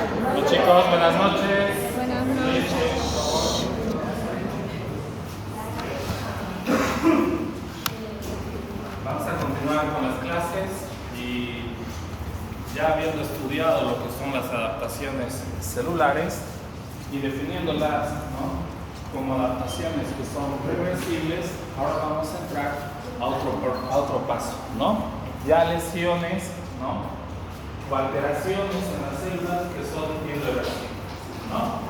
Hola chicos, buenas noches. Buenas noches. Vamos a continuar con las clases y ya habiendo estudiado lo que son las adaptaciones celulares y definiéndolas, ¿no?, como adaptaciones que son reversibles, ahora vamos a entrar a otro paso, ¿no? Ya lesiones, ¿no?, o alteraciones en las células que son irreversibles, ¿no?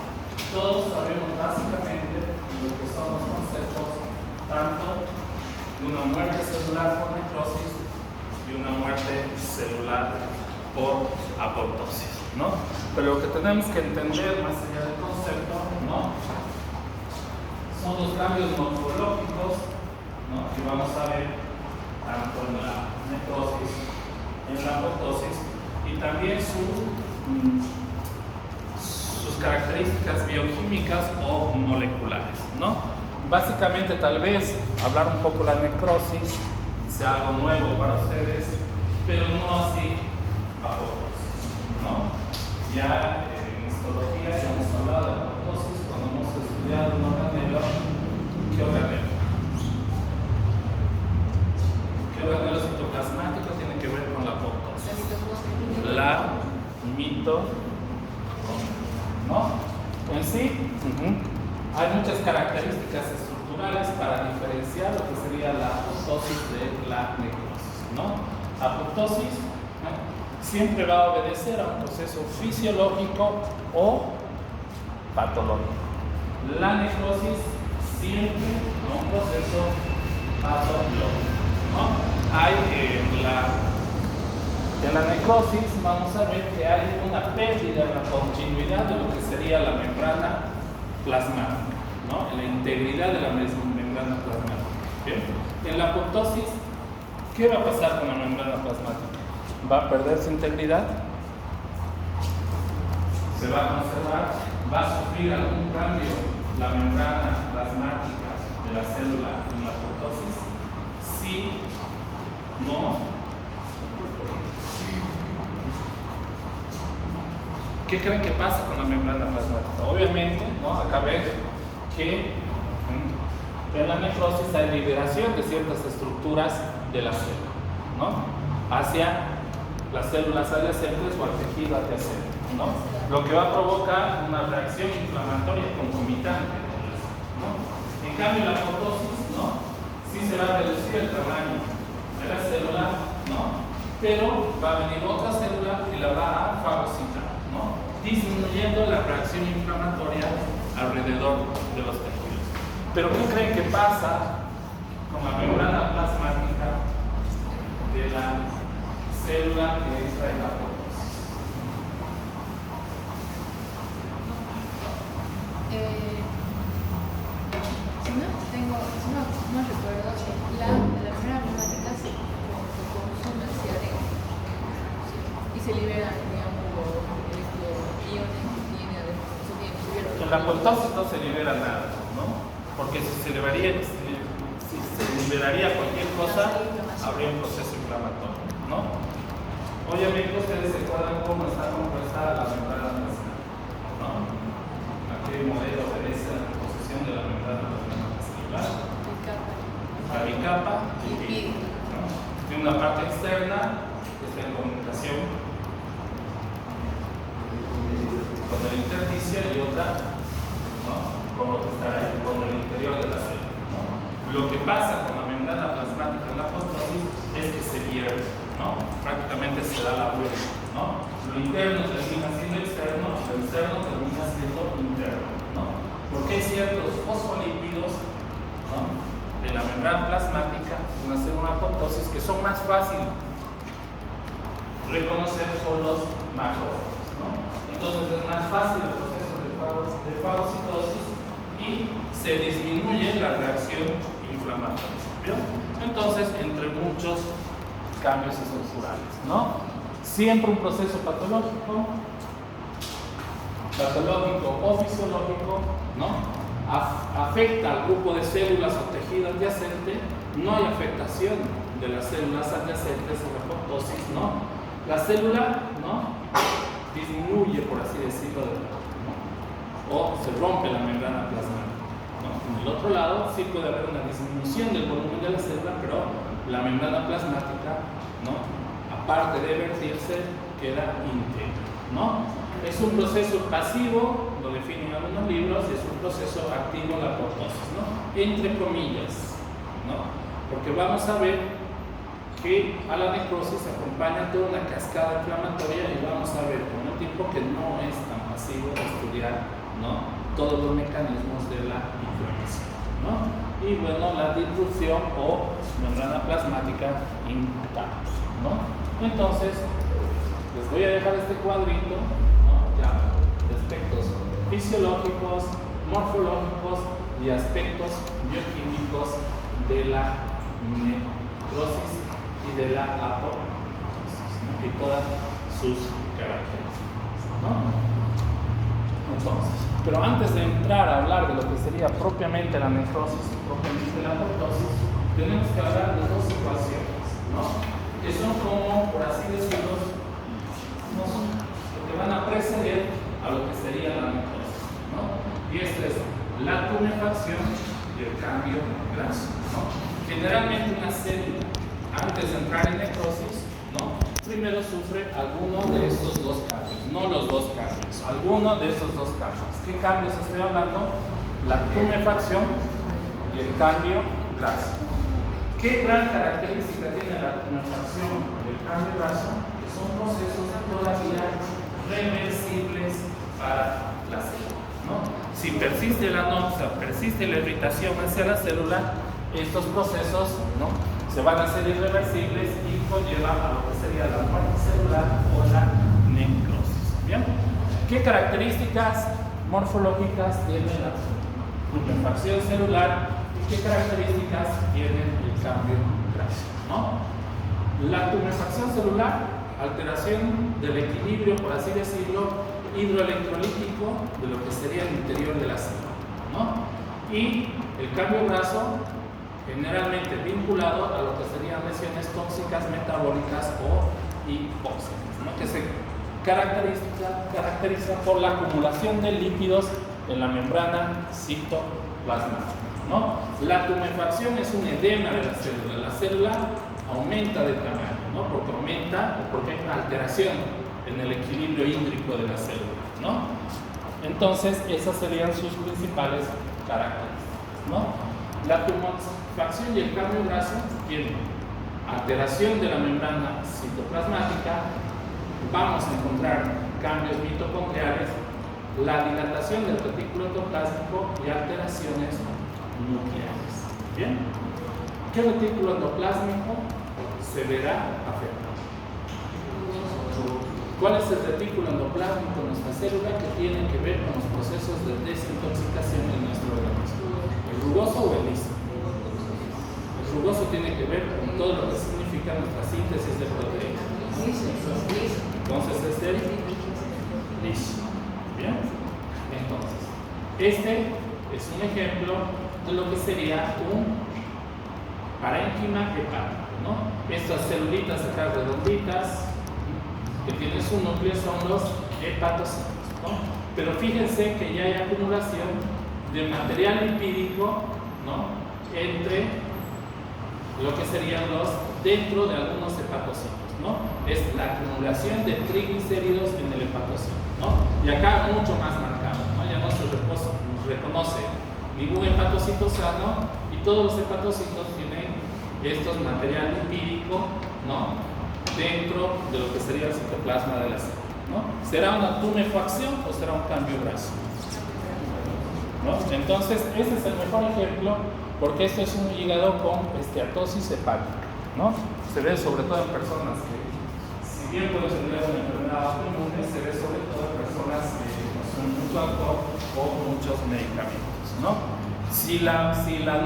Todos sabemos básicamente lo que son los conceptos tanto de una muerte celular por necrosis y una muerte celular por apoptosis, ¿no? Pero lo que tenemos que entender más allá del concepto, ¿no?, son los cambios morfológicos, ¿no?, que vamos a ver tanto en la necrosis, en la apoptosis, y también sus características bioquímicas o moleculares, ¿no? Básicamente, tal vez hablar un poco de la necrosis sea algo nuevo para ustedes, pero no así apoptosis, ¿no? Ya en histología ya hemos hablado de la apoptosis cuando hemos estudiado un organelo. ¿Qué organelo? ¿Qué organelo citoplasmático tiene que ver con la apoptosis? La mitocondria, ¿no? En sí, hay muchas características estructurales para diferenciar lo que sería la apoptosis de la necrosis, ¿no? Apoptosis, ¿no?, siempre va a obedecer a un proceso fisiológico o patológico. La necrosis siempre a un proceso patológico, ¿no? Hay en la necrosis vamos a ver que hay una pérdida en la continuidad de lo que sería la membrana plasmática, ¿no?, en la integridad de la membrana plasmática. ¿Bien? En la apoptosis, ¿qué va a pasar con la membrana plasmática? ¿Va a perder su integridad? ¿Se va a conservar? ¿Va a sufrir algún cambio la membrana plasmática de la célula en la apoptosis? Sí, no. ¿Qué creen que pasa con la membrana plasmática? Obviamente, ¿no?, acá ven que en la necrosis hay liberación de ciertas estructuras de la célula, ¿no?, hacia las células adyacentes o al tejido adyacente, ¿no?, lo que va a provocar una reacción inflamatoria concomitante, ¿no? En cambio, la apoptosis, ¿no?, sí se va a reducir el tamaño de la célula, ¿no?, pero va a venir otra célula y la va a fagocitar, ¿no?, disminuyendo la reacción inflamatoria alrededor de los tejidos. Pero ¿qué creen que pasa con la membrana plasmática de la célula que entra en la apoptosis? No recuerdo, la membrana plasmática se consume, se agrega y se liberan, digamos, En la apoptosis no se libera nada, ¿no? Porque si se liberaría cualquier cosa, habría un proceso inflamatorio, ¿no? Obviamente ustedes se acuerdan cómo está compuesta la membrana plasmática, ¿no? ¿A qué modelo obedece la composición de la membrana plasmática celular? La bicapa lipídica, ¿no? Tiene una parte externa que está en comunicación con el intersticio y otra, ¿no?, con lo que está ahí, con el interior de la célula, ¿no? Lo que pasa con la membrana plasmática en la apoptosis es que se pierde, ¿no? Prácticamente se da la vuelta, ¿no? Lo interno termina siendo externo, lo externo termina siendo interno, ¿no? Porque hay ciertos fosfolípidos, ¿no?, de la membrana plasmática en una célula apoptosis que son más fáciles reconocer por los macrófagos, ¿no? Entonces es más fácil el proceso de fagocitosis y se disminuye la reacción inflamatoria, ¿bien? Entonces, entre muchos cambios estructurales, ¿no? Siempre un proceso patológico o fisiológico, ¿no?, afecta al grupo de células o tejido adyacente. No hay afectación de las células adyacentes en la apoptosis, ¿no? La célula, ¿no?, disminuye, por así decirlo, ¿no? O se rompe la membrana plasmática, ¿no? En el otro lado sí puede haber una disminución del volumen de la célula, pero la membrana plasmática, ¿no? Aparte de vertirse, queda íntegra, ¿no? Es un proceso pasivo, lo definen algunos libros, y es un proceso activo la apoptosis, ¿no? Entre comillas, ¿no? Porque vamos a ver que a la necrosis acompaña toda una cascada inflamatoria y vamos a ver con el tiempo que no es tan pasivo estudiar, ¿no? Todos los mecanismos de la inflamación, ¿no? Y bueno, la disrupción o membrana plasmática intacta, ¿no? Entonces, les voy a dejar este cuadrito, ¿no? Ya, de aspectos fisiológicos, morfológicos y aspectos bioquímicos de la necrosis y de la apoptosis, ¿no? Y todas sus características, ¿no? Entonces, pero antes de entrar a hablar de lo que sería propiamente la necrosis y propiamente la apoptosis, tenemos que hablar de dos situaciones, ¿no? Que son como, por así decirlo, ¿no? Lo que van a preceder a lo que sería la necrosis, ¿no? Y esto es la tumefacción y el cambio graso, ¿no? Generalmente una célula, antes de entrar en necrosis, ¿no? Primero sufre alguno de estos dos cambios, no los dos cambios, alguno de estos dos cambios. ¿Qué cambios estoy hablando? La tumefacción y el cambio graso. ¿Qué gran característica tiene la tumefacción y el cambio graso? Que son procesos todavía reversibles para la célula, ¿no? Si persiste la noxa, persiste la irritación hacia la célula, estos procesos, ¿no? Se van a hacer irreversibles y conllevan a lo que sería la muerte celular o la necrosis. ¿Bien? ¿Qué características morfológicas tiene la tumefacción celular y qué características tiene el cambio graso, ¿no? La tumefacción celular, alteración del equilibrio, por así decirlo, hidroelectrolítico de lo que sería el interior de la célula, ¿no? Y el cambio graso, generalmente vinculado a lo que serían lesiones tóxicas, metabólicas o hipóxicas, ¿no? Que se caracteriza por la acumulación de lípidos en la membrana citoplasmática, ¿no? La tumefacción es un edema de la célula aumenta de tamaño, ¿no? Porque aumenta o porque hay una alteración en el equilibrio hídrico de la célula, ¿no? Entonces, esas serían sus principales características, ¿no? La tumefacción y el cambio graso tienen alteración de la membrana citoplasmática, vamos a encontrar cambios mitocondriales, la dilatación del retículo endoplásmico y alteraciones nucleares. ¿Bien? ¿Qué retículo endoplásmico se verá afectado? ¿Cuál es el retículo endoplásmico en nuestra célula que tiene que ver con los procesos de desintoxicación en nuestro organismo? ¿El rugoso o el liso? El rugoso tiene que ver con todo lo que significa nuestra síntesis de proteínas. Entonces es el liso. ¿Bien? Entonces, este es un ejemplo de lo que sería un parénquima hepático, ¿no? Estas celulitas acá redonditas que tienen su núcleo son los hepatocitos, ¿no? Pero fíjense que ya hay acumulación de material lipídico, ¿no? Entre lo que serían los dentro de algunos hepatocitos, ¿no? Es la acumulación de triglicéridos en el hepatocito, ¿no? Y acá mucho más marcado, ¿no? Ya no se reconoce ningún hepatocito sano y todos los hepatocitos tienen estos material lipídico, ¿no? Dentro de lo que sería el citoplasma de la célula, ¿no? ¿Será una tumefacción o será un cambio graso? ¿No? Entonces, ese es el mejor ejemplo porque esto es un hígado con esteatosis hepática, ¿no? Se ve sobre todo en personas que, si bien puede tener una enfermedad autoinmune, se ve sobre todo en personas que consumen mucho alcohol o muchos medicamentos, ¿no? Si la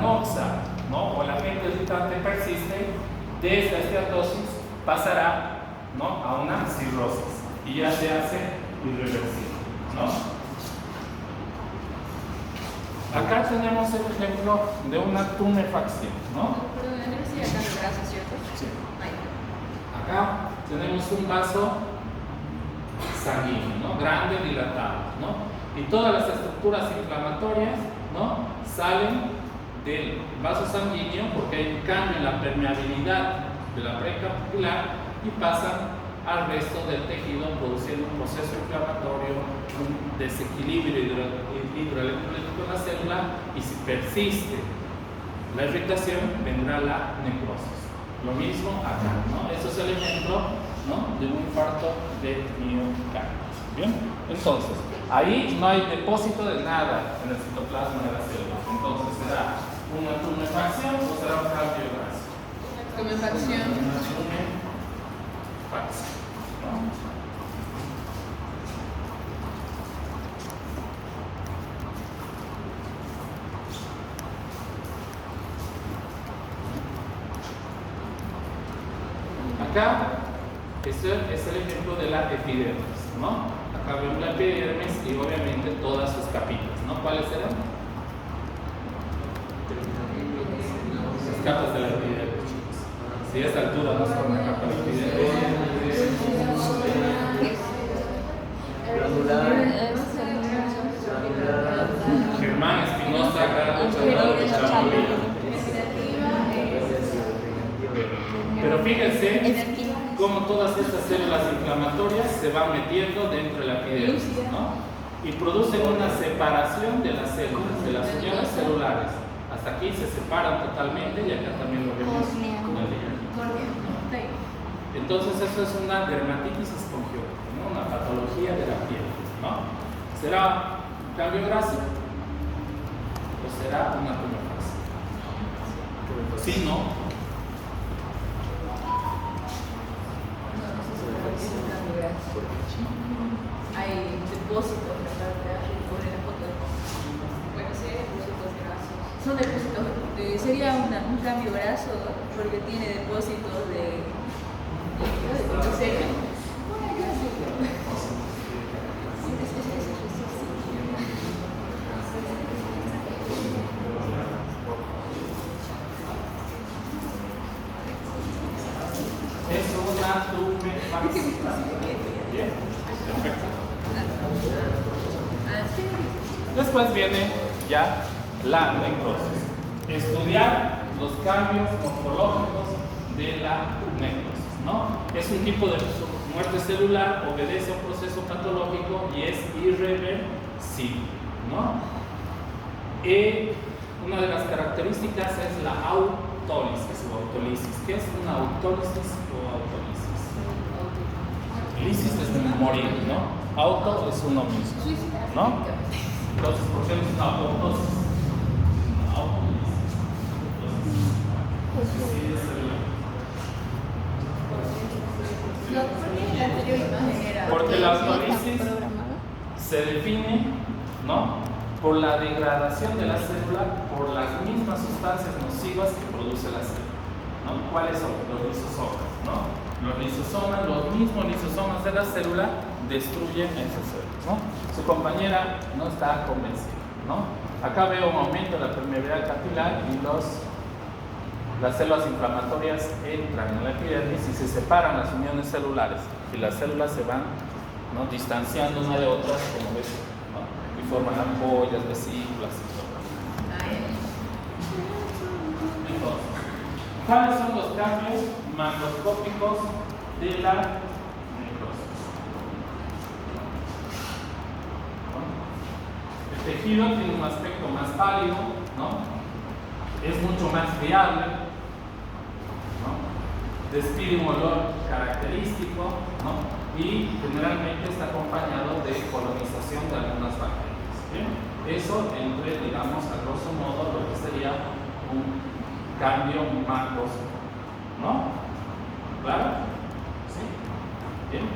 noxa, ¿no? O el agente irritante persiste, de esta esteatosis pasará, ¿no? A una cirrosis y ya se hace irreversible, ¿no? Acá tenemos el ejemplo de una tumefacción, ¿no? Perdón, la necrosis acá de grasa, ¿cierto? Sí. Ahí. Acá tenemos un vaso sanguíneo, ¿no? Grande, dilatado, ¿no? Y todas las estructuras inflamatorias, ¿no? Salen del vaso sanguíneo porque hay un cambio en la permeabilidad de la pared capilar y pasan al resto del tejido, produciendo un proceso inflamatorio, un desequilibrio hidroelectrólico en la célula, y si persiste la irritación, vendrá la necrosis. Lo mismo acá, ¿no? Eso es el ejemplo, ¿no? De un infarto de miocardio. Bien, entonces, ahí no hay depósito de nada en el citoplasma de la célula. Entonces, ¿será una tumefacción o será un cambio de grasa? Tumefacción. Acá, este es el ejemplo de la epidermis, ¿no? Acá vemos la epidermis y obviamente todas sus capitas, ¿no? ¿Cuáles eran? Las capas de la epidermis, chicos. Si a esta altura no son una capa de epidermis. Germán Espinosa, Grado, pero fíjense cómo todas estas células inflamatorias se van metiendo dentro de la epidermis, ¿no? Y producen una separación de las células, de las uniones celulares. Hasta aquí se separan totalmente y acá también lo vemos. Entonces eso es una dermatitis espongiótica, ¿no? Una patología de la piel, ¿no? ¿Será un cambio gráfico o será una tumefacción? Si no, hay depósitos en la parte de arriba de la foto. Bueno, sí, depósitos grasos. Son depósitos, sería un cambio graso porque tiene depósitos de serio. es una tumefacción. Bien, perfecto. Después viene ya la necrosis. Estudiar los cambios morfológicos de la necrosis, ¿no? Es un tipo de muerte celular, obedece a un proceso patológico y es irreversible, ¿no? Una de las características es la autólisis o autólisis. ¿Qué es una autólisis o autólisis? Lisis es de morir, ¿no? Auto es uno mismo, ¿no? Entonces, ¿por qué no es una autólisis? Una autólisis. Porque la autólisis se define, ¿no? Por la degradación de la célula por las mismas sustancias nocivas que produce la célula, ¿no? ¿Cuáles son? Los lisosomas, ¿no? Los lisosomas, los mismos lisosomas de la célula destruyen esas células, ¿no? Su compañera no está convencida, ¿no? Acá veo un aumento de la permeabilidad capilar y las células inflamatorias entran en la epidermis y se separan las uniones celulares y las células se van, ¿no? Distanciando una de otras, como ves, ¿no? Y forman ampollas, vesículas y todo. Entonces, ¿cuáles son los cambios macroscópicos de la necrosis? ¿No? El tejido tiene un aspecto más pálido, ¿no? Es mucho más viable, ¿no? Despide un olor característico, ¿no? Y generalmente está acompañado de colonización de algunas bacterias, ¿bien? Eso entre, digamos, a grosso modo, lo que sería un cambio macroscópico, ¿no? ¿Claro? ¿Sí? ¿Bien?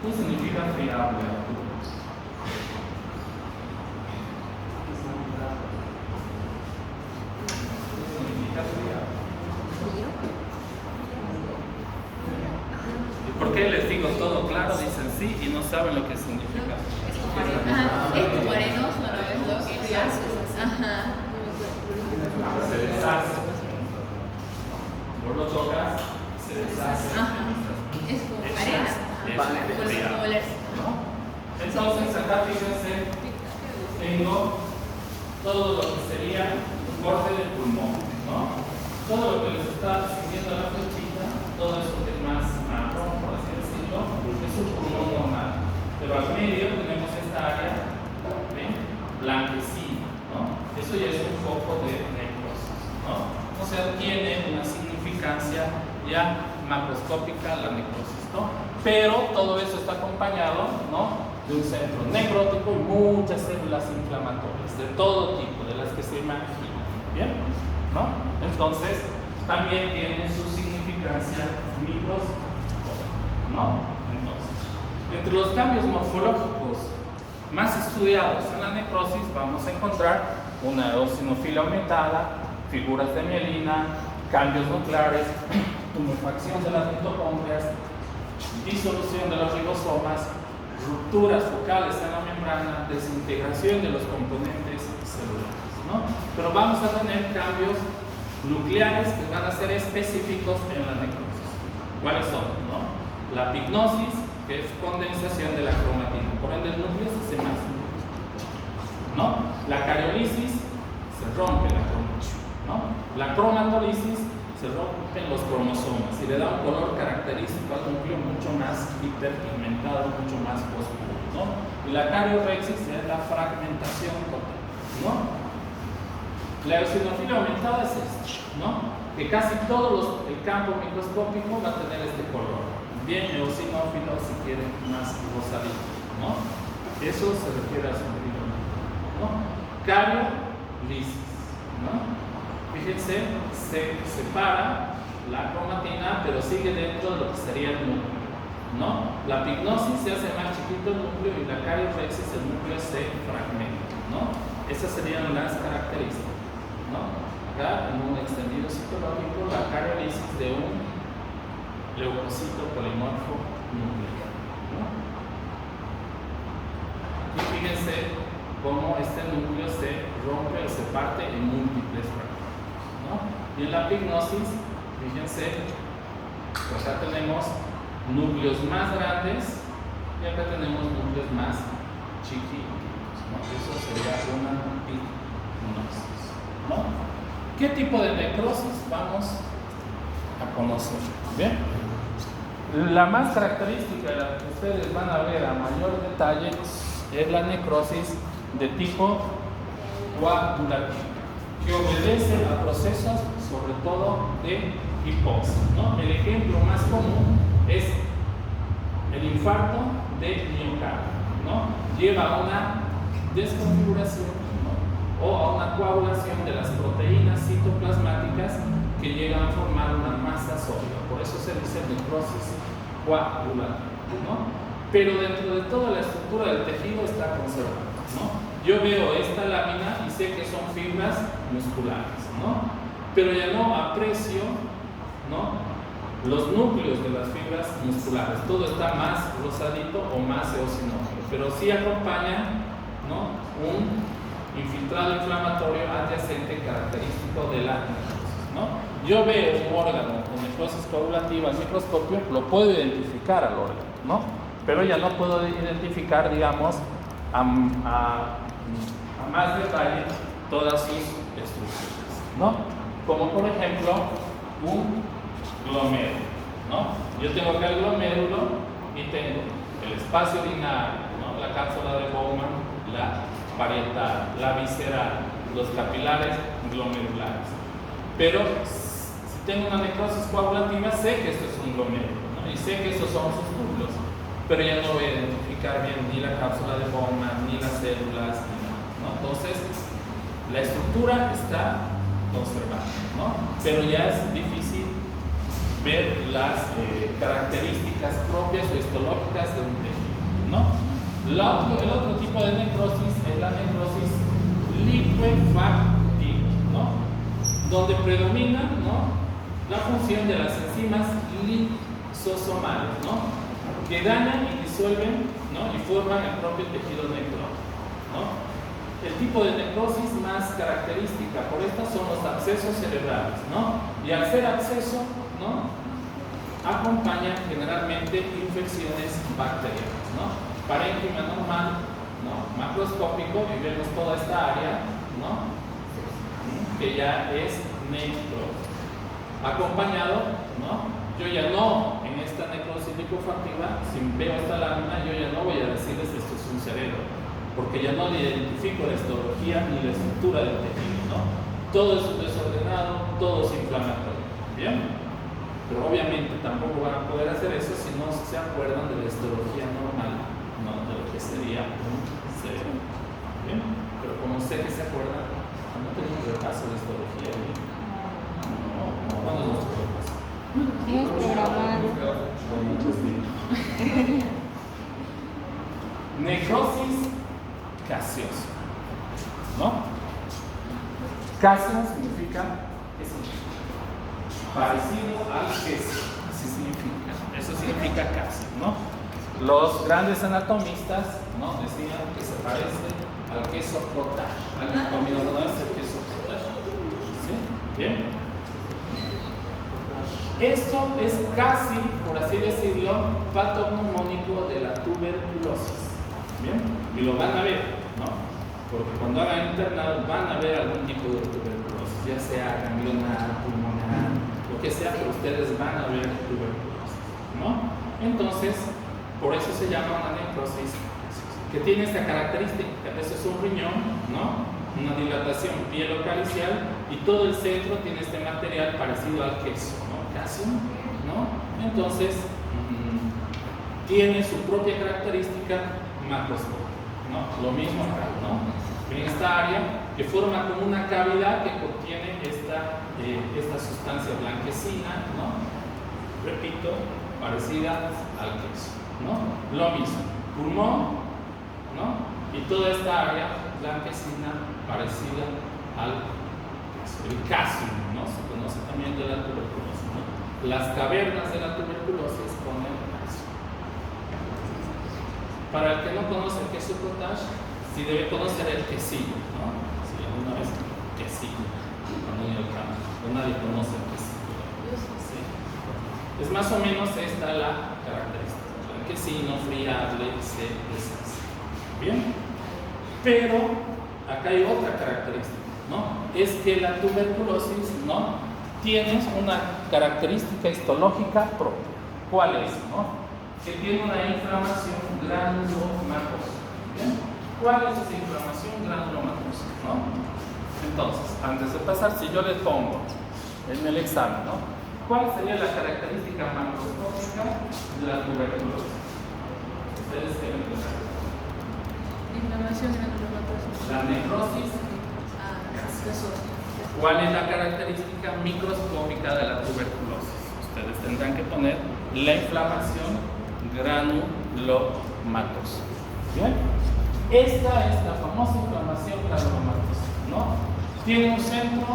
¿Qué significa friable? ¿Y por qué les digo todo claro? Dicen sí y no saben lo que significa. Es como arenoso, ¿no? Es lo que se hace. Ajá. Se deshace. Por lo tocas, se deshace. Ajá. Es como arena. estriado, ¿no? Entonces acá fíjense, tengo todo lo que sería un borde del pulmón, ¿no? Todo lo que les está siguiendo la flechita, todo eso que es más marrón, por así decirlo, es un pulmón normal. Pero al medio tenemos esta área, ¿ven? Blanquecina, ¿no? Eso ya es un foco de necrosis, ¿no? O sea, tiene una significancia ya macroscópica la necrosis, ¿no? Pero todo eso está acompañado, ¿no?, de un centro necrótico y muchas células inflamatorias de todo tipo, de las que se imaginan, ¿bien? ¿No? Entonces, también tiene su significancia microscópica, ¿no? Entonces, entre los cambios morfológicos más estudiados en la necrosis vamos a encontrar una eosinofila aumentada, figuras de mielina, cambios nucleares, tumefacción de las mitocondrias, disolución de los ribosomas, rupturas focales en la membrana, desintegración de los componentes celulares, ¿no? Pero vamos a tener cambios nucleares que van a ser específicos en la necrosis. ¿Cuáles son? ¿No? La pignosis, que es condensación de la cromatina, por ende el núcleo se hace más, ¿no? La cariolisis, se rompe la cromatina, ¿no? La cromatolisis, se rompen los cromosomas y le da un color característico al núcleo mucho más hiperpigmentado, mucho más oscuro, ¿no? Y la cariorexis es la fragmentación total, ¿no? La eosinofila aumentada es esto, ¿no? Que casi todo el campo microscópico va a tener este color, bien eosinófilo, si quieren, más rosadito, ¿no? Eso se refiere a su ¿no? Cariolisis, ¿no? Fíjense, se separa la cromatina, pero sigue dentro de lo que sería el núcleo, ¿no? La pignosis se hace más chiquito el núcleo y la cariorexis, el núcleo se fragmenta, ¿no? Esas serían las características, ¿no? Acá, en un extendido citológico, la cariolisis de un leucocito polimorfo nuclear, ¿no? Y fíjense cómo este núcleo se rompe o se parte en múltiples fragmentos, ¿no? Y en la pignosis, fíjense, pues acá tenemos núcleos más grandes y acá tenemos núcleos más chiquitos, ¿no? Eso sería una pignosis, ¿no? ¿Qué tipo de necrosis vamos a conocer? Bien, la más característica de la que ustedes van a ver a mayor detalle es la necrosis de tipo coagulativo, que obedece a procesos sobre todo de hipoxia, ¿no? El ejemplo más común es el infarto de miocardio, ¿no? Lleva a una desconfiguración, ¿no?, o a una coagulación de las proteínas citoplasmáticas que llegan a formar una masa sólida. Por eso se dice necrosis coagulativa, ¿no? Pero dentro de toda la estructura del tejido está conservado, ¿no? Yo veo esta lámina y sé que son fibras musculares, ¿no? Pero ya no aprecio, ¿no?, los núcleos de las fibras musculares. Todo está más rosadito o más eosinófilo, pero sí acompaña, ¿no?, un infiltrado inflamatorio adyacente característico de la necrosis, ¿no? Yo veo un órgano con necrosis coagulativa al microscopio, lo puedo identificar al órgano, ¿no? Pero ya no puedo identificar, digamos, a más detalle todas sus estructuras, ¿no? Como por ejemplo un glomérulo, ¿no? Yo tengo acá el glomérulo y tengo el espacio urinario, ¿no?, la cápsula de Bowman, la parietal, la visceral, los capilares glomerulares. Pero si tengo una necrosis coagulativa, sé que esto es un glomérulo, ¿no?, y sé que estos son sus núcleos, pero ya no voy a identificar bien ni la cápsula de Bowman, ni las células, ni nada, ¿no? Entonces, la estructura está conservada, ¿no? Pero ya es difícil ver las características propias o histológicas de un tejido, ¿no? El otro tipo de necrosis es la necrosis licuefactiva, ¿no?, donde predomina, ¿no?, la función de las enzimas lisosomales, ¿no?, que dañan y disuelven, ¿no?, y forman el propio tejido necrótico, ¿no? El tipo de necrosis más característica por estas son los abscesos cerebrales, ¿no? Y al ser absceso, ¿no?, acompañan generalmente infecciones bacterianas, ¿no? Parénquima normal, ¿no? Macroscópico, y vemos toda esta área, ¿no? Que ya es necrosis. Acompañado, ¿no? Yo ya no, en esta necrosis lipofactiva, si veo esta lámina, yo ya no voy a decirles esto es un cerebro, porque ya no le identifico la histología ni la estructura del tejido, ¿no? Todo es desordenado, todo es inflamatorio, ¿bien? Pero obviamente tampoco van a poder hacer eso si no se acuerdan de la histología normal, ¿no? De lo que sería un cerebro, ¿bien? Pero como sé que se acuerdan, no tenemos repaso de histología, ¿bien? ¿Cuándo es nuestro repaso? Es programado. Necrosis gaseosa, ¿no? Gaseo significa eso, parecido al queso, así significa, eso significa gaseo, ¿no? Los grandes anatomistas, ¿no? Decían que se parece al queso cottage. ¿Alguien comido alguna vez el queso cottage? ¿Sí? ¿Bien? Esto es casi, por así decirlo, patognomónico de la tuberculosis. ¿Bien? Y lo van a ver, ¿no? Porque cuando hagan internado van a ver algún tipo de tuberculosis, ya sea ganglionar, pulmonar, lo que sea, pero ustedes van a ver tuberculosis, ¿no? Entonces, por eso se llama una necrosis que tiene esta característica. Eso es un riñón, ¿no? Una dilatación pielocalicial y todo el centro tiene este material parecido al queso, ¿no? Calcio, ¿no? Entonces, tiene su propia característica macroscópica, ¿no? Lo mismo acá, ¿no? En esta área que forma como una cavidad que contiene esta sustancia blanquecina, ¿no? Repito, parecida al queso, ¿no? Lo mismo, pulmón, ¿no? Y toda esta área blanquecina parecida al queso, el calcio, ¿no? Se conoce también de la tuberculosis, ¿no? Las cavernas de la tuberculosis con el calcio. Para el que no conoce el queso cottage, sí debe conocer el quesillo, ¿no? Si alguna vez quesillo, cuando en el campo, nadie conoce el quesillo, ¿sí? Es más o menos esta la característica, el quesillo friable, se deshace. Bien, pero acá hay otra característica, ¿no? Es que la tuberculosis, ¿no? Tiene una característica histológica propia. ¿Cuál es, no? Que tiene una inflamación granulomatosa. ¿Bien? ¿Cuál es esa inflamación granulomatosa, no? Entonces, antes de pasar, si yo les pongo en el examen, ¿no? ¿Cuál sería la característica macroscópica de la tuberculosis? Ustedes quieren empezar. Inflamación granulomatosa. La necrosis gaseosa. ¿Cuál es la característica microscópica de la tuberculosis? Ustedes tendrán que poner la inflamación granulomatosa. ¿Bien? Esta es la famosa inflamación granulomatosa, ¿no? Tiene un centro,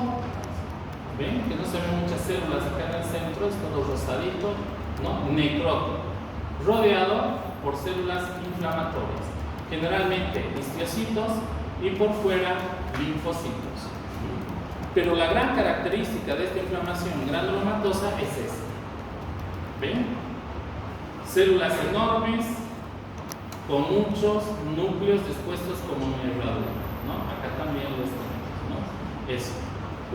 ¿ven? Que no se ven muchas células acá en el centro, es todo rosadito, ¿no? Necrótico, rodeado por células inflamatorias, generalmente histiocytos y por fuera linfocitos. Pero la gran característica de esta inflamación granulomatosa es esta. ¿Ven? Células enormes con muchos núcleos dispuestos como una herradura, ¿no? Acá también lo tenemos, ¿no? Es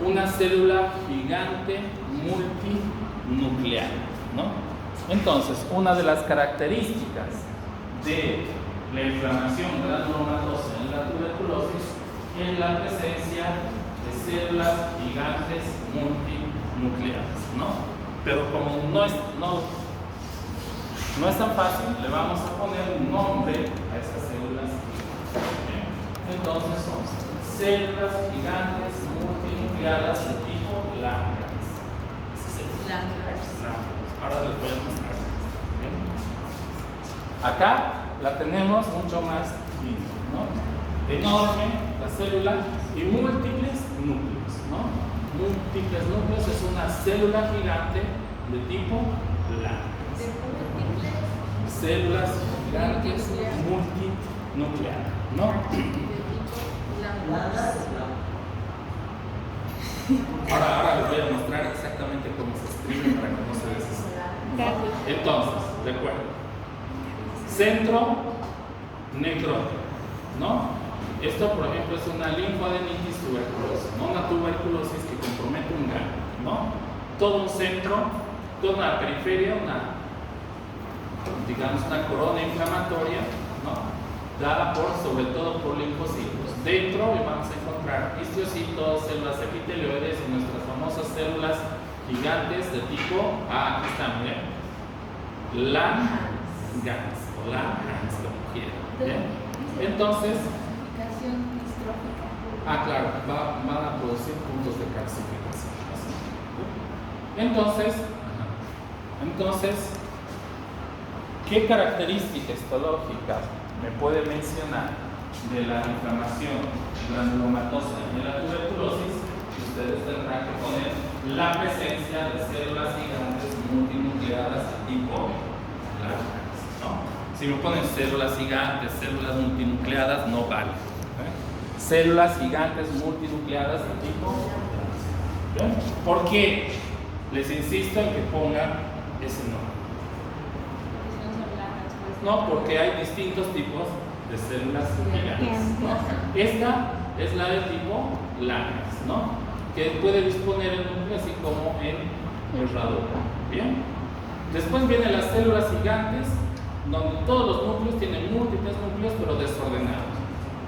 una célula gigante multinuclear, ¿no? Entonces, una de las características de la inflamación granulomatosa en la tuberculosis es la presencia de células gigantes multinucleares, ¿no? Pero como no es tan fácil, le vamos a poner un nombre a esas células. ¿Bien? Entonces son células gigantes multinucleadas de tipo Langerhans. Ahora les voy a mostrar. ¿Bien? Acá la tenemos mucho más linda, ¿no? Enorme la célula y múltiples núcleos, ¿no? Múltiples núcleos es una célula gigante de tipo Langerhans. Células gigantes multinucleares, ¿no? Ahora les voy a mostrar exactamente cómo se escribe para que no se desesperen. Gases. Entonces, recuerden, centro necrótico, ¿no? Esto, por ejemplo, es una linfoadenitis tuberculosa, ¿no? Una tuberculosis que compromete un ganglio, ¿no? Todo un centro, toda una periferia, digamos una corona inflamatoria, ¿no? Dada sobre todo por linfocitos. Dentro vamos a encontrar histocitos, células epitelioides y nuestras famosas células gigantes de tipo, aquí están, miren, Langhans o Langhans, como quieran, ¿bien? Entonces, distrófica. claro, van a producir puntos de calcificación. Entonces, ¿qué característica histológica me puede mencionar de la inflamación granulomatosa y de la tuberculosis? Ustedes tendrán que poner la presencia de células gigantes multinucleadas de tipo Langhans, ¿no? Si me ponen células gigantes, células multinucleadas, no vale. Células gigantes multinucleadas de tipo Langhans. ¿Bien? ¿Por qué? Les insisto en que pongan ese nombre. No, porque hay distintos tipos de células gigantes, ¿no? Esta es la de tipo Langhans, ¿no? Que puede disponer el núcleo así como en el radón. Bien. Después vienen las células gigantes, donde todos los núcleos tienen múltiples núcleos pero desordenados.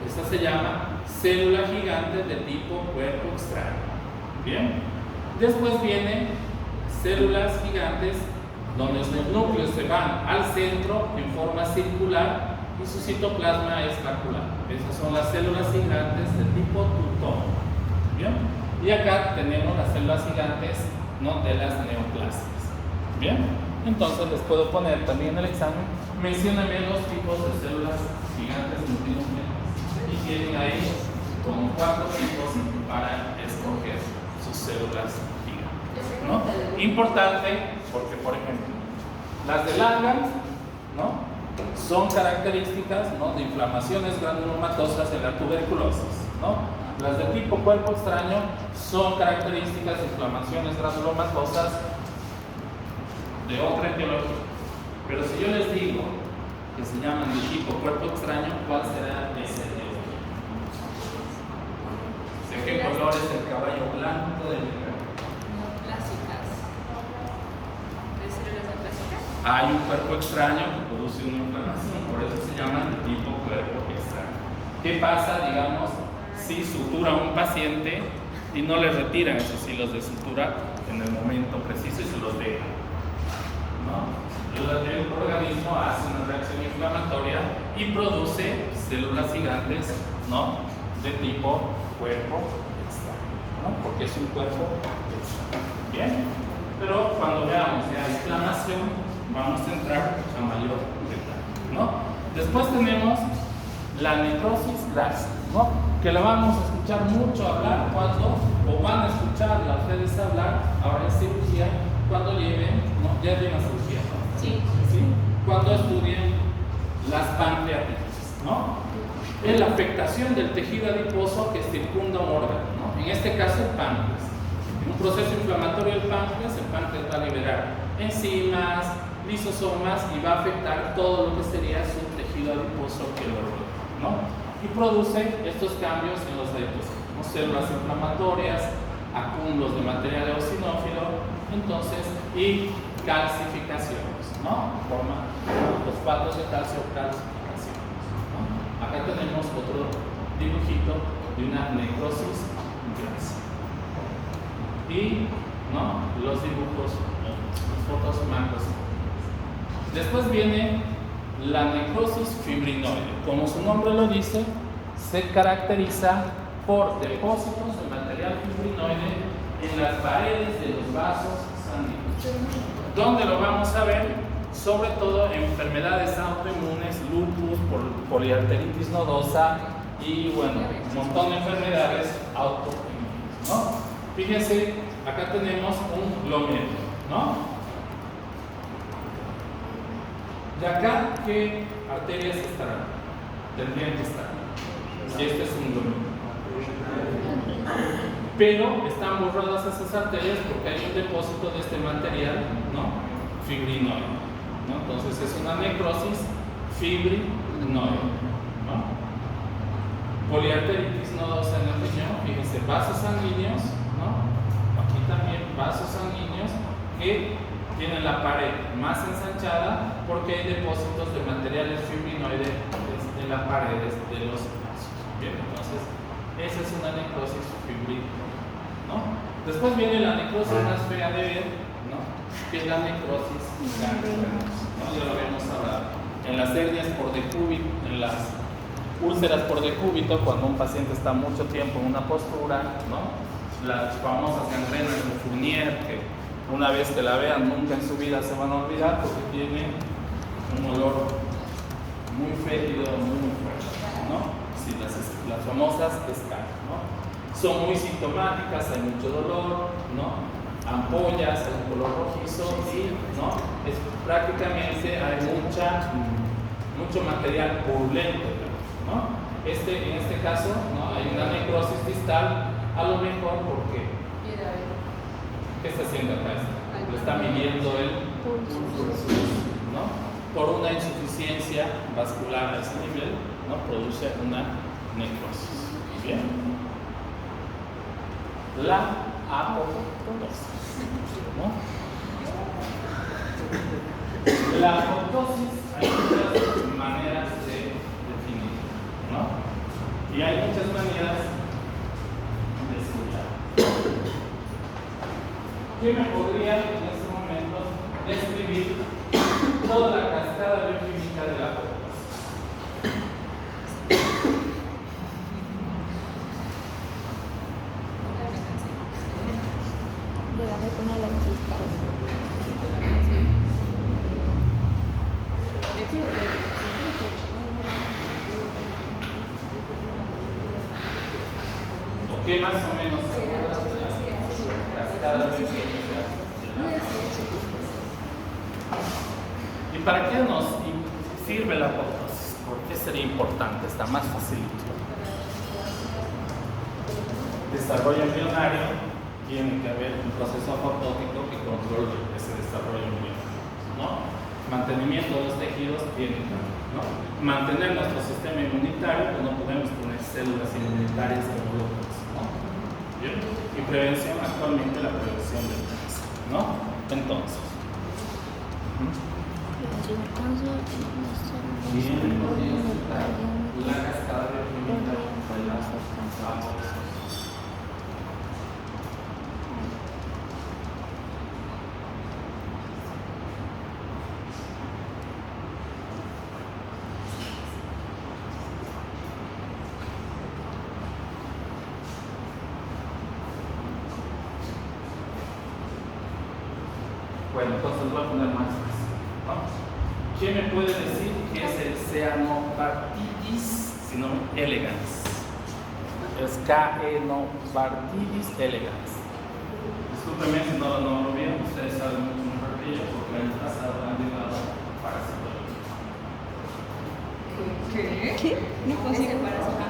Esta se llama célula gigante de tipo cuerpo extraño. Bien. Después vienen células gigantes donde los núcleos se van al centro en forma circular y su citoplasma es vacular. Esas son las células gigantes de tipo tutón. ¿Bien? Y acá tenemos las células gigantes, ¿no?, de las neoplasias. ¿Bien? Entonces les puedo poner también en el examen, mencióname los tipos de células gigantes multinucleadas. Y tienen ahí como 4 tipos para escoger sus células gigantes, ¿no? Importante porque, por ejemplo, las de Langhans, ¿no?, son características, ¿no?, de inflamaciones granulomatosas en la tuberculosis, ¿no? Las de tipo cuerpo extraño son características de inflamaciones granulomatosas de otra etiología. Pero si yo les digo que se llaman de tipo cuerpo extraño, ¿cuál será esa etiología? ¿De qué color es el caballo blanco del negro? Neoplásicas. ¿De células neoplásicas? Hay un cuerpo extraño que produce una inflamación, por eso se llaman de tipo cuerpo extraño. ¿Qué pasa, digamos, si sutura a un paciente y no le retiran esos hilos de sutura en el momento preciso y se los deja, ¿no? El organismo hace una reacción inflamatoria y produce células gigantes, ¿no?, de tipo cuerpo extraño, ¿no?, porque es un cuerpo extraño. Bien, pero cuando veamos ya inflamación vamos a entrar a mayor detalle, ¿no? Después tenemos la necrosis clásica, ¿no?, que la vamos a escuchar mucho hablar o van a escucharla ustedes hablar ahora en cirugía, cuando lleven, ¿no?, ya llevan cirugía, ¿no? Sí. ¿Sí? Cuando estudien las pancreatitis, ¿no? Es la afectación del tejido adiposo que circunda un órgano, ¿no? En este caso el páncreas. En un proceso inflamatorio del páncreas, el páncreas va a liberar enzimas, lisosomas y va a afectar todo lo que sería su tejido adiposo que lo rodea, ¿no? Y produce estos cambios en los adipocitos, ¿no? Células inflamatorias, acúmulos de material eosinófilo, entonces, y calcificaciones, ¿no? Forma fosfatos de calcio o calcificaciones, ¿no? Acá tenemos otro dibujito de una necrosis grasa. Y, ¿no?, los dibujos, las fotos macros. Después viene la necrosis fibrinoide. Como su nombre lo dice, se caracteriza por depósitos de material fibrinoide en las paredes de los vasos sanguíneos. ¿Dónde lo vamos a ver? Sobre todo en enfermedades autoinmunes, lupus, poliarteritis nodosa y, bueno, un montón de enfermedades autoinmunes, ¿no? Fíjense, acá tenemos un glomérulo, ¿no? De acá, ¿qué arterias estarán? Tendrían que estar. Si este es un glomérulo. Pero están borradas esas arterias porque hay un depósito de este material, ¿no?, fibrinoide, ¿no? Entonces es una necrosis fibrinoide, ¿no? Poliarteritis nodosa en el riñón, fíjense, vasos sanguíneos, ¿no? Aquí también vasos sanguíneos que tienen la pared más ensanchada porque hay depósitos de materiales fibrinoides en las paredes de los vasos. Bien, entonces esa es una necrosis fibrinoide, ¿no? Después viene la necrosis más fea de ver, ¿no? Que es la necrosis gangrenosa, ¿no? Ya lo habíamos hablado. En las hernias por decúbito, en las úlceras por decúbito, cuando un paciente está mucho tiempo en una postura, ¿no? Las famosas gangrenas de Fournier, que una vez que la vean nunca en su vida se van a olvidar porque tiene un olor muy fétido, muy fuerte, ¿no? Sí, las famosas escalas, ¿no? Son muy sintomáticas, hay mucho dolor, ¿no? Ampollas, hay un color rojizo y, ¿no? Prácticamente hay mucho material purulento, ¿no? En este caso, ¿no? Hay una necrosis distal, a lo mejor porque ¿qué está haciendo acá? Lo está midiendo el pulso, ¿no? Por una insuficiencia vascular a ese nivel, ¿no? Produce una necrosis. Bien. La apoptosis, ¿no? La apoptosis hay muchas maneras de definir, ¿no? Y hay muchas maneras de estudiar. ¿Qué me podría en este momento describir toda la cascada bioquímica de la apoptosis? ¿Qué más o menos cascada bioquímica? ¿Y para qué nos sirve la apoptosis? ¿Por qué sería importante? Está más facilito. Desarrollo embrionario, tiene que haber un proceso apoptótico que controle ese desarrollo embrionario, ¿no? Mantenimiento de los tejidos, tiene que haber, ¿no? Mantener nuestro sistema inmunitario, pues no podemos poner células inmunitarias como locos, ¿no? ¿Bien? Y prevención, actualmente la prevención del cáncer, ¿no? Entonces, bien, podría explicar la cascada bioquímica de la apoptosis. Bueno, entonces voy a poner más fácil, ¿no? ¿Quién me puede decir qué es el Caenobacteris elegans? Es Caenobacteris elegans. Discúlpenme si no lo nombro bien, ustedes saben mucho mejor que yo porque en el pasado han llegado parásitos. ¿Qué? No puedo ser parasitito.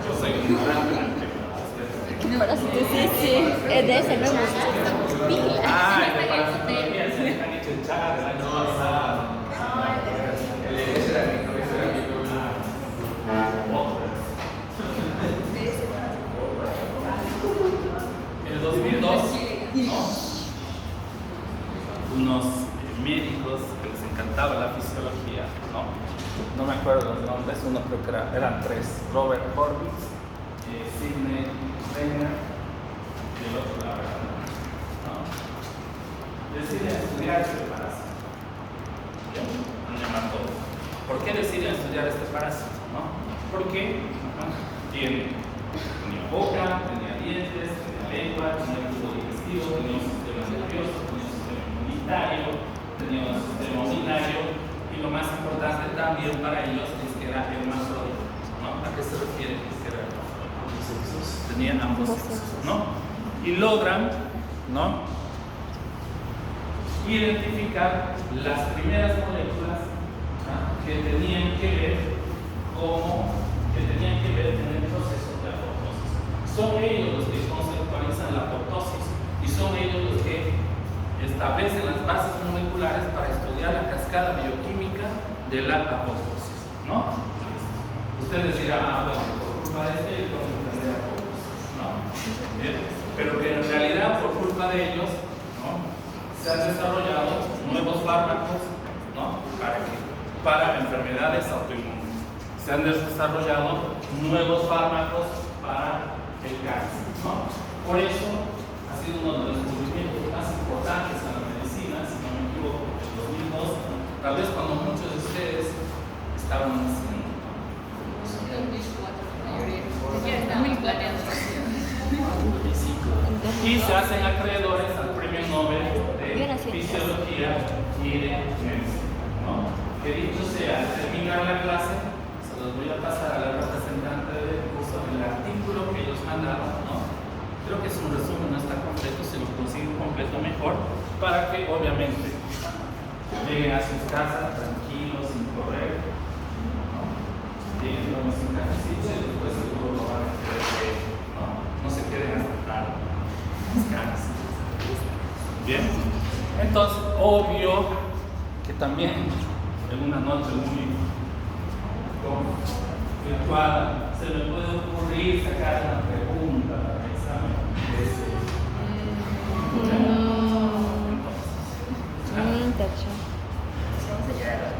Yo soy ignorante. Sí, de ese no Ah, el de parasitología, se han hecho el chat el año pasado. En el 2002, ¿no? Unos médicos que les encantaba la fisiología, no me acuerdo los nombres, uno creo que eran tres: Robert Horvitz, Sidney Reiner y el otro, la verdad, ¿no? Deciden estudiar este parásito. ¿Por qué deciden estudiar este parásito? ¿No? Porque tenía boca, tenía dientes, tenía lengua, tenía tubo digestivo, tenía un sistema nervioso, tenía un sistema inmunitario, tenía un sistema urinario y lo más importante también para ellos es que era hermafrodita, ¿no? ¿A qué se refiere que era hermafrodita? Tenían ambos sexos, ¿no? Y logran, ¿no?, identificar las primeras moléculas, ¿no?, que tenían que ver en el proceso de apoptosis. Son ellos los que conceptualizan la apoptosis y son ellos los que establecen las bases moleculares para estudiar la cascada bioquímica de la apoptosis, ¿no? Ustedes dirán, bueno, por culpa de este, yo tengo que entender apoptosis, ¿no? Bien, pero que en realidad por culpa de ellos, ¿no?, se han desarrollado nuevos fármacos, ¿no?, para enfermedades autoinmunes. Se han desarrollado nuevos fármacos para el cáncer, ¿no? Por eso ha sido uno de los descubrimientos más importantes en la medicina, si no me equivoco, en 2002, tal vez cuando muchos de ustedes estaban haciendo. Y se hacen acreedores al premio Nobel de Fisiología y de Medicina, ¿no? Que dicho sea, al terminar la clase, se los voy a pasar a la representante del curso el artículo que ellos mandaron, ¿no? Creo que es un resumen, no está completo, si lo consiguen completo mejor, para que obviamente lleguen a sus casas tranquilos, sin correr, ¿no? Lleguen con su cafecito y después seguro lo van a querer, ¿no? No se queden hasta tarde, descansen. Bien, entonces, obvio que también en una noche muy virtual se me puede ocurrir sacar una pregunta para el examen de ese.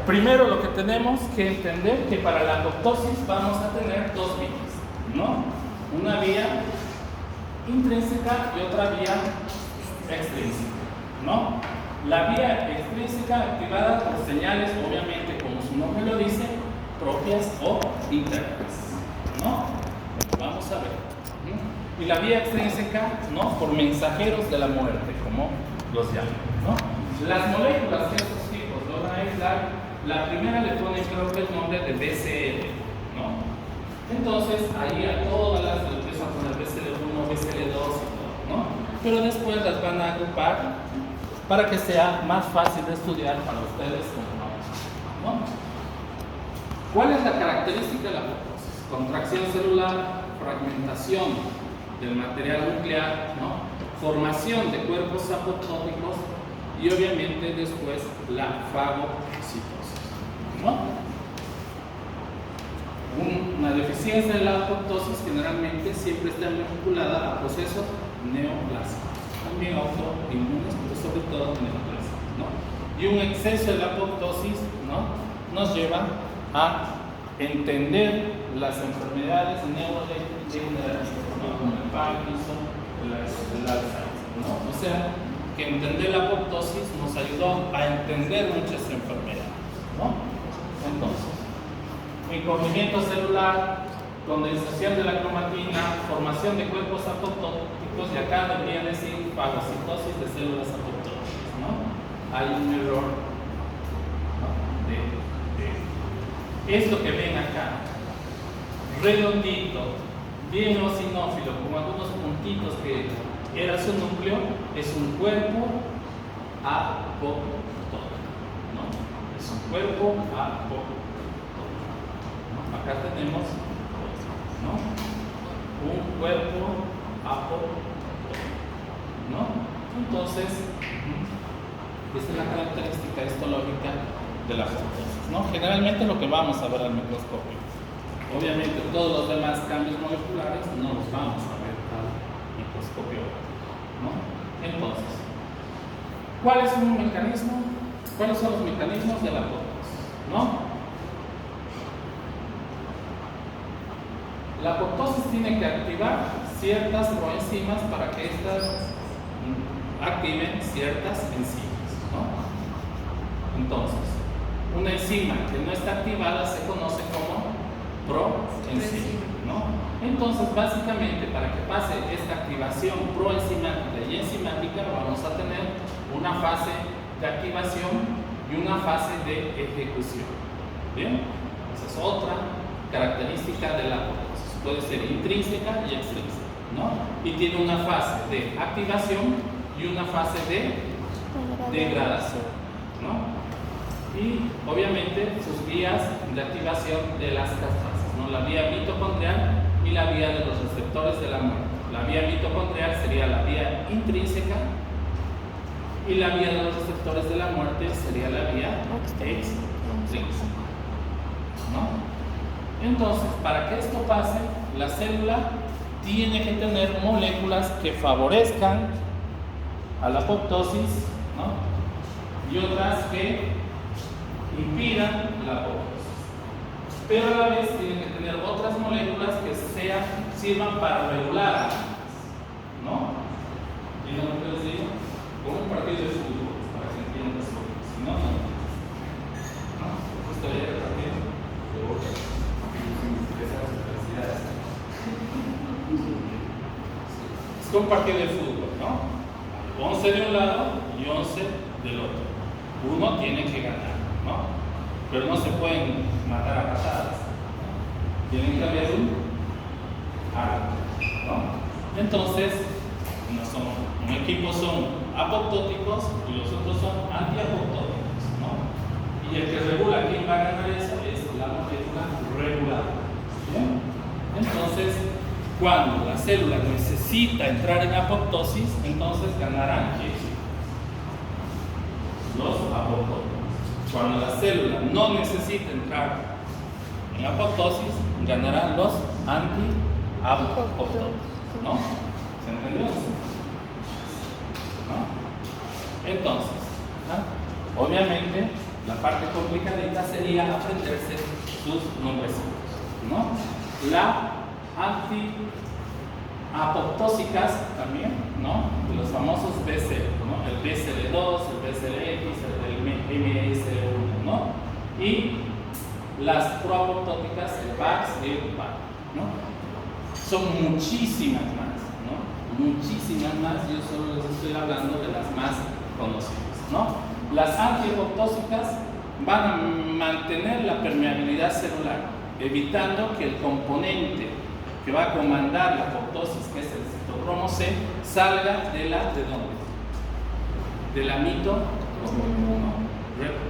Primero lo que tenemos que entender que para la apoptosis vamos a tener dos vías, ¿no? Una vía intrínseca y otra vía extrínseca, ¿no? La vía extrínseca activada por señales, obviamente, como su nombre lo dice, propias o internas, ¿no? Vamos a ver. Y la vía extrínseca, ¿no?, por mensajeros de la muerte, como los llaman, ¿no? Las moléculas que estos tipos logran aislar, la primera le ponen, creo que el nombre de BCL, ¿no? Entonces, ahí a todas las le empiezan a poner BCL1, BCL2 y todo, ¿no? Pero después las van a agrupar para que sea más fácil de estudiar para ustedes como ¿no? ¿Cuál es la característica de la apoptosis? Contracción celular, fragmentación del material nuclear, ¿no?, formación de cuerpos apoptóticos y obviamente después la fagocitosis, ¿no? Una deficiencia de la apoptosis generalmente siempre está vinculada a procesos neoplásicos, también autoinmunes, pero sobre todo neoplásicos, ¿no? Y un exceso de la apoptosis, ¿no?, nos lleva a entender las enfermedades neurodegenerativas, ¿no?, como el Parkinson, el Alzheimer, ¿no? O sea, que entender la apoptosis nos ayudó a entender muchas enfermedades, ¿no? Entonces, encorvamiento celular, condensación de la cromatina, formación de cuerpos apoptóticos, y acá debería decir fagocitosis de células apoptóticas, ¿no? Hay un error, ¿no?, de esto que ven acá, redondito, bien eosinófilo, con algunos puntitos que era su núcleo, es un cuerpo apoptótico, ¿no? Es un cuerpo apoptótico. Acá tenemos, ¿no?, un cuerpo apoptótico, ¿no? Entonces, esta es la característica histológica de la apoptosis, ¿no? Generalmente lo que vamos a ver al microscopio. Obviamente todos los demás cambios moleculares no los vamos a ver al microscopio, ¿no? Entonces, ¿cuáles son los mecanismos de la apoptosis, ¿no? La apoptosis tiene que activar ciertas proenzimas para que éstas activen ciertas enzimas, ¿no? Entonces, una enzima que no está activada se conoce como proenzima, ¿no? Entonces, básicamente, para que pase esta activación proenzimática y enzimática, vamos a tener una fase de activación y una fase de ejecución. ¿Bien? Esa es otra característica de la apoptosis. Puede ser intrínseca y extrínseca, ¿no? Y tiene una fase de activación y una fase de degradación, ¿no? Y obviamente sus vías de activación de las caspasas, ¿no? La vía mitocondrial y la vía de los receptores de la muerte. La vía mitocondrial sería la vía intrínseca y la vía de los receptores de la muerte sería la vía extrínseca, ¿no? Entonces, para que esto pase, la célula tiene que tener moléculas que favorezcan a la apoptosis, ¿no? Y otras que impidan la apoptosis. Pero a la vez tienen que tener otras moléculas que sirvan para regular, ¿no? ¿Y lo que les digo? Como un partido de fútbol, para que entiendan eso. Si no, no. ¿No? ¿Gusta leer el partido? De boca. Esas felicidades. Es como un partido de fútbol, ¿no? 11 de un lado y 11 del otro. Uno tiene que ganar, ¿no? Pero no se pueden matar a patadas. Tienen que haber un árbitro, ¿no? Entonces, un equipo son apoptóticos y los otros son antiapoptóticos, ¿no? Y el que regula quién va a ganar eso es la molécula regulada. ¿Bien? Entonces, cuando la célula necesita entrar en apoptosis, entonces ganarán ¿quiénes? Los apoptóticos. Cuando la célula no necesita entrar en apoptosis, ganarán los antiapoptóticos, ¿no? ¿Se entendió? ¿No? Entonces, ¿no? Obviamente, la parte complicadita sería aprenderse sus nombrecitos, ¿no? La antiapoptósicas también, ¿no? Los famosos BCL, ¿no? El BCL2, el BCLX, el MSL1, ¿no? Y las proapoptóticas, el VAX y el PAC, ¿no? Son muchísimas más, ¿no? Muchísimas más, yo solo les estoy hablando de las más conocidas, ¿no? Las antiapoptóticas van a mantener la permeabilidad celular, evitando que el componente que va a comandar la apoptosis, que es el citocromo C, salga de dónde? De la mitocondria, ¿no?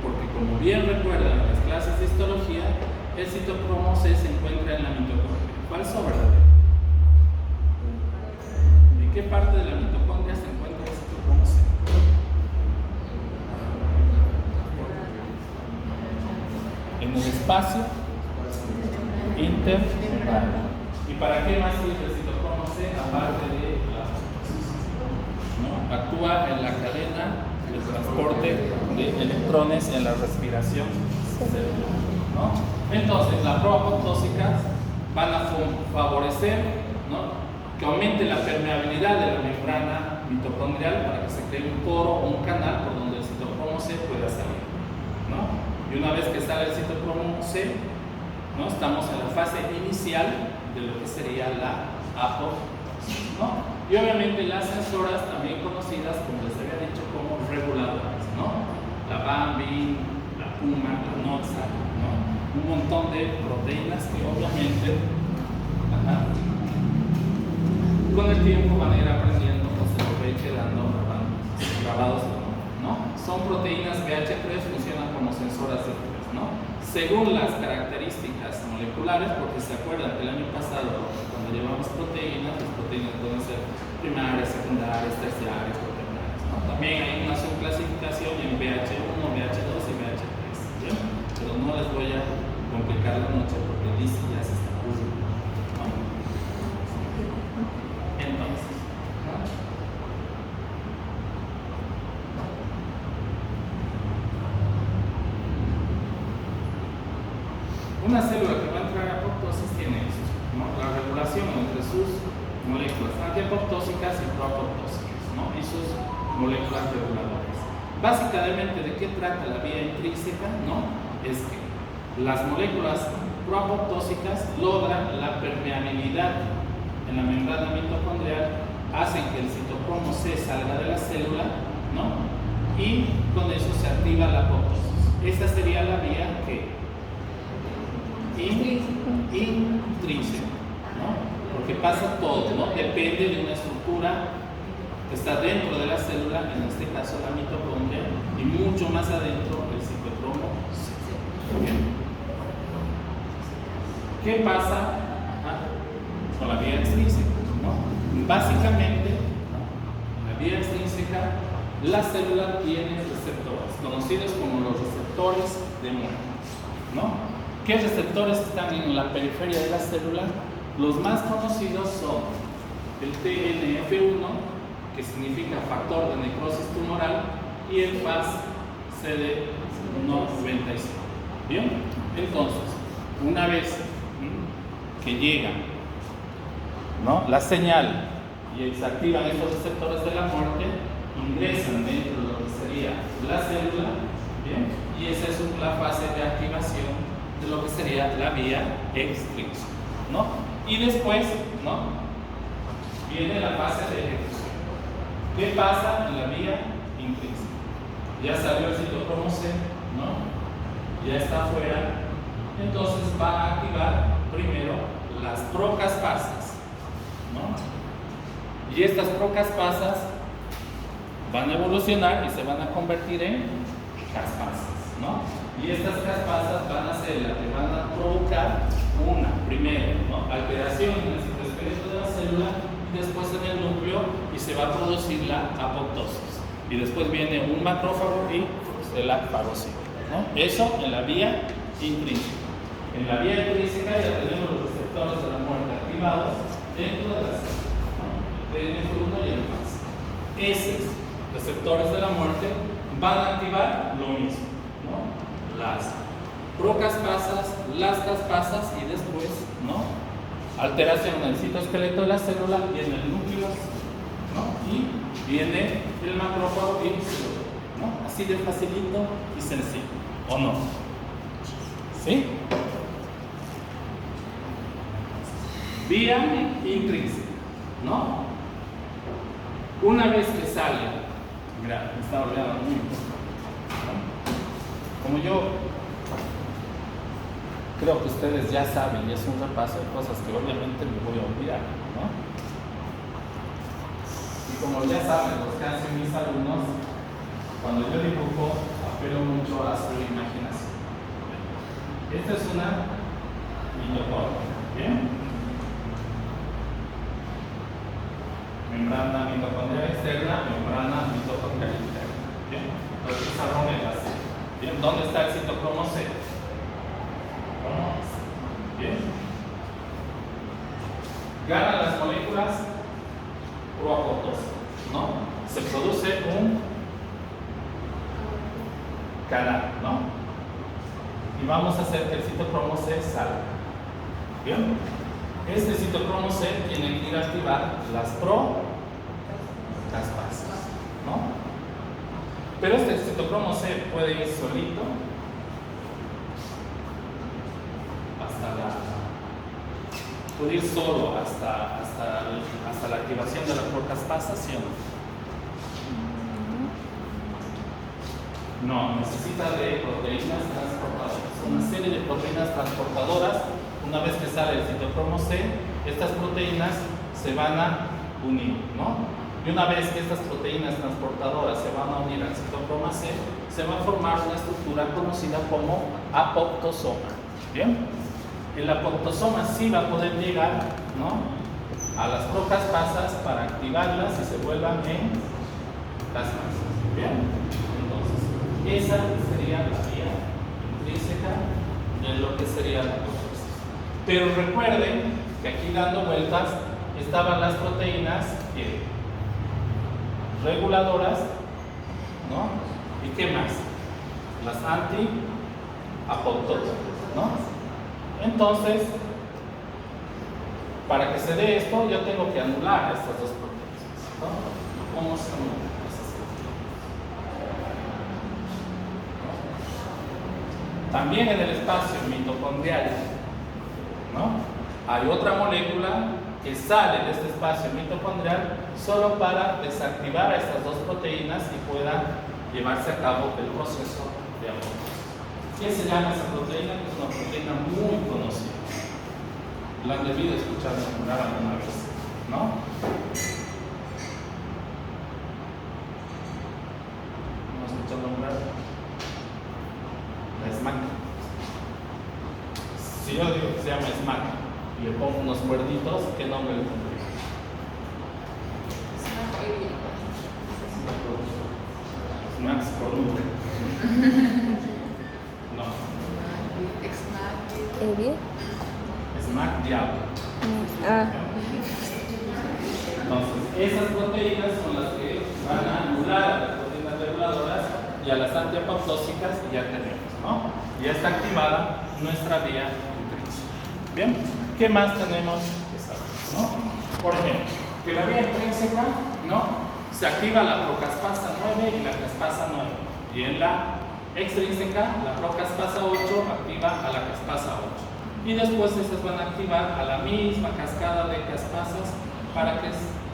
Porque como bien recuerdan en las clases de histología, el citocromo C se encuentra en la mitocondria. ¿Falso o verdadero? ¿En qué parte de la mitocondria se encuentra el citocromo C? En el espacio intermembranal. ¿Y para qué más sirve el citocromo C aparte de la apoptosis? ¿No? Actúa en la cadena de transporte de electrones en la respiración celular, ¿no? Entonces, las proapoptósicas van a favorecer, ¿no?, que aumente la permeabilidad de la membrana mitocondrial para que se cree un poro o un canal por donde el citocromo C pueda salir, ¿no? Y una vez que sale el citocromo C, ¿no?, estamos en la fase inicial de lo que sería la apoptosis, ¿no? Y obviamente las sensoras, también conocidas, como les había dicho, como reguladoras, ¿no? La Bambin, la Puma, la Noxa, ¿no? Un montón de proteínas que obviamente con el tiempo van a ir aprendiendo, pues se los va a ir quedando grabados, ¿no? Son proteínas BH3, funcionan como sensoras de estrés, ¿no? Según las características moleculares, porque se acuerdan que el año pasado, cuando llevamos proteínas, las proteínas pueden ser primarias, secundarias, terciarias, cuaternarias, ¿no? También hay una subclasificación en BH1, BH2 y BH3, ¿bien? Pero no les voy a complicar la noche porque dice ya se está aburriendo, ¿no? Entonces, una célula que va a entrar a apoptosis tiene esto, ¿no? La regulación entre sus moléculas antiapoptósicas y proapoptósicas, ¿no? Y sus moléculas reguladoras. Básicamente, ¿de qué trata la vía intrínseca? ¿No? Es que las moléculas proapoptósicas logran la permeabilidad en la membrana mitocondrial, hacen que el citocromo C salga de la célula, ¿no? Y con eso se activa la apoptosis. Esta sería la vía que intrínseca, ¿no? Porque pasa todo, ¿no? Depende de una estructura que está dentro de la célula, en este caso la mitocondria, y mucho más adentro el citocromo C. ¿Bien? ¿Qué pasa con la vía extrínseca? ¿No? Básicamente, la vía extrínseca la célula tiene receptores, conocidos como los receptores de muerte, ¿no? ¿Qué receptores están en la periferia de la célula? Los más conocidos son el TNF1, que significa factor de necrosis tumoral, y el FAS-CD95. ¿Bien? Entonces, una vez que llega, ¿no?, la señal y se activan estos receptores de la muerte, ingresan dentro de lo que sería la célula, ¿bien? Y esa es la fase de activación de lo que sería la vía extrínseca, ¿no? Y después, ¿no?, viene la fase de ejecución. ¿Qué pasa en la vía intrínseca? Ya salió el citocromo C, ¿no? Ya está afuera. Entonces va a activar primero las procaspasas, ¿no? Y estas procaspasas van a evolucionar y se van a convertir en caspasas, ¿no? Y estas caspasas van a ser las que van a provocar primero, ¿no?, alteración en el citoesqueleto de la célula, y después en el núcleo, y se va a producir la apoptosis. Y después viene un macrófago y la fagocita, ¿no? Eso en la vía intrínseca. En la vía intrínseca ya tenemos los receptores de la muerte activados dentro de la célula, ¿no? El TNF1 y el FAS. Esos receptores de la muerte van a activar lo mismo, ¿no?, las procaspasas, las caspasas, y después, ¿no?, alteración en el citoesqueleto de la célula y en el núcleo, ¿no?, y viene el macrófago y célula, ¿no? Así de facilito y sencillo, ¿o no? ¿Sí? Vía intrínseca, ¿no? Una vez que sale, mira, me está olvidando muy importante, ¿no? Como yo creo que ustedes ya saben, y es un repaso de cosas que obviamente me voy a olvidar, ¿no? Y como ya saben los que hacen mis alumnos, cuando yo dibujo, apelo mucho a su imaginación. Esta es una mitocondria, ¿bien? Membrana mitocondrial externa, membrana mitocondrial interna, ¿bien? Los pizarrones, ¿bien? ¿Dónde está el citocromo C? ¿Bien? Ganan las moléculas proapoptósicas, ¿no? Se produce un canal, ¿no? Y vamos a hacer que el citocromo C salga. ¿Bien? Este citocromo C tiene que ir a activar las procaspasas, ¿no? Pero este citocromo C puede ir solito puede ir solo hasta la activación de las procaspasas, ¿sí o no? No, necesita de proteínas transportadoras, una serie de proteínas transportadoras. Una vez que sale el citocromo C, estas proteínas se van a unir, ¿no? Y una vez que estas proteínas transportadoras se van a unir al citocromo C, se va a formar una estructura conocida como apoptosoma, ¿bien? El apoptosoma sí va a poder llegar, ¿no?, a las procaspasas para activarlas y se vuelvan en caspasas, ¿bien? Entonces, esa sería la vía intrínseca en lo que sería la apoptosis. Pero recuerden que aquí dando vueltas estaban las proteínas reguladoras, ¿no? ¿Y qué más? Las anti-apoptóticas, ¿no? Entonces, para que se dé esto, yo tengo que anular estas dos proteínas, ¿no? ¿Cómo se anulan esas proteínas? También en el espacio mitocondrial, ¿no?, hay otra molécula que sale de este espacio mitocondrial solo para desactivar a estas dos proteínas y pueda llevarse a cabo el proceso de apoptosis. ¿Qué se llama esa proteína? Que es una proteína muy conocida. La han debido escuchar nombrar alguna vez, ¿no? ¿No has escuchado nombrar? La SMAC. Si yo digo que se llama SMAC y le pongo unos cuerditos, ¿qué nombre le pondría? Max Cornutre. No. ¿Bien? Smack Diablo. Ah, Entonces, esas proteínas son las que van a anular a las proteínas reguladoras y a las antiapoptósicas y ya tenemos, ¿no? Ya está activada nuestra vía intrínseca. Bien, ¿qué más tenemos que saber, no? Por ejemplo, que la vía intrínseca, ¿no? Se activa la procaspasa 9 y la caspasa 9. Y en la extrínseca, la procaspasa 8 activa a la caspasa 8. Y después esas van a activar a la misma cascada de caspasas para que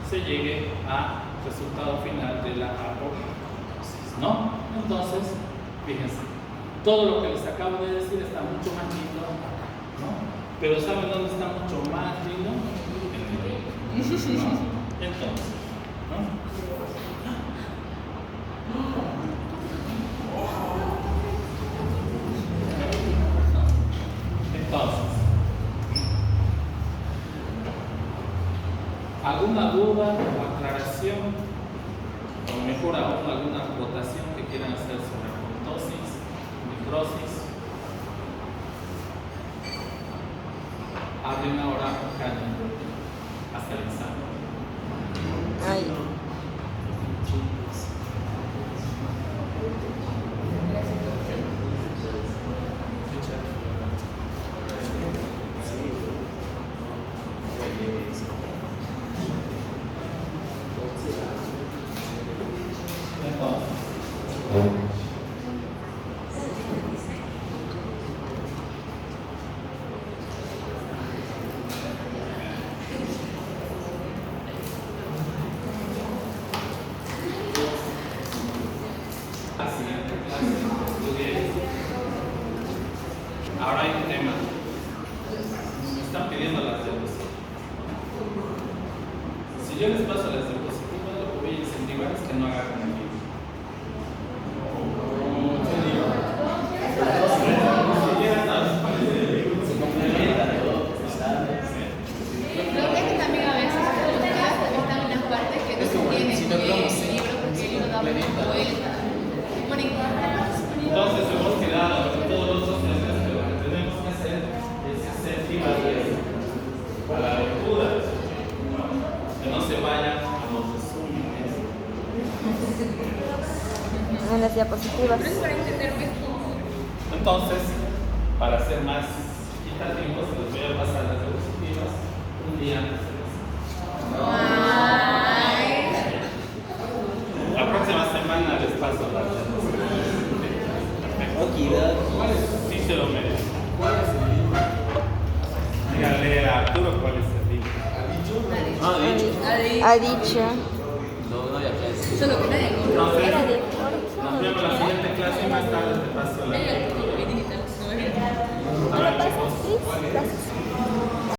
se llegue al resultado final de la apoptosis, ¿no? Entonces, fíjense, todo lo que les acabo de decir está mucho más lindo acá, ¿no? Pero ¿saben dónde está mucho más lindo? En el medio, ¿no? Entonces, ¿no? Entonces, ¿alguna duda o aclaración? O mejor aún, alguna acotación que quieran hacer sobre apoptosis, necrosis? Hablen ahora, callen, hasta el examen. ay. Ahora hay un tema. Me están pidiendo las diapositivas. Si yo les paso las diapositivas, lo que voy a incentivar es que no hagan el libro. Creo que también a veces están unas partes que no se tienen el libro porque el libro da mucha vuelta. Y ponen Entonces hemos quedado en todos los docentes que lo que tenemos que hacer es incentivar a la lectura, ¿no? Que no se vayan a los resúmenes. En las diapositivas. pero es para entender mejor. Entonces, para ser más equitativos, les voy a pasar las diapositivas un día antes de la próxima semana les paso las diapositivas. ¿Cuál es? Sí se lo merece. ¿Cuál es el libro? Díganle a Arturo cuál es el libro. Ha dicho. Solo que nadie Entonces,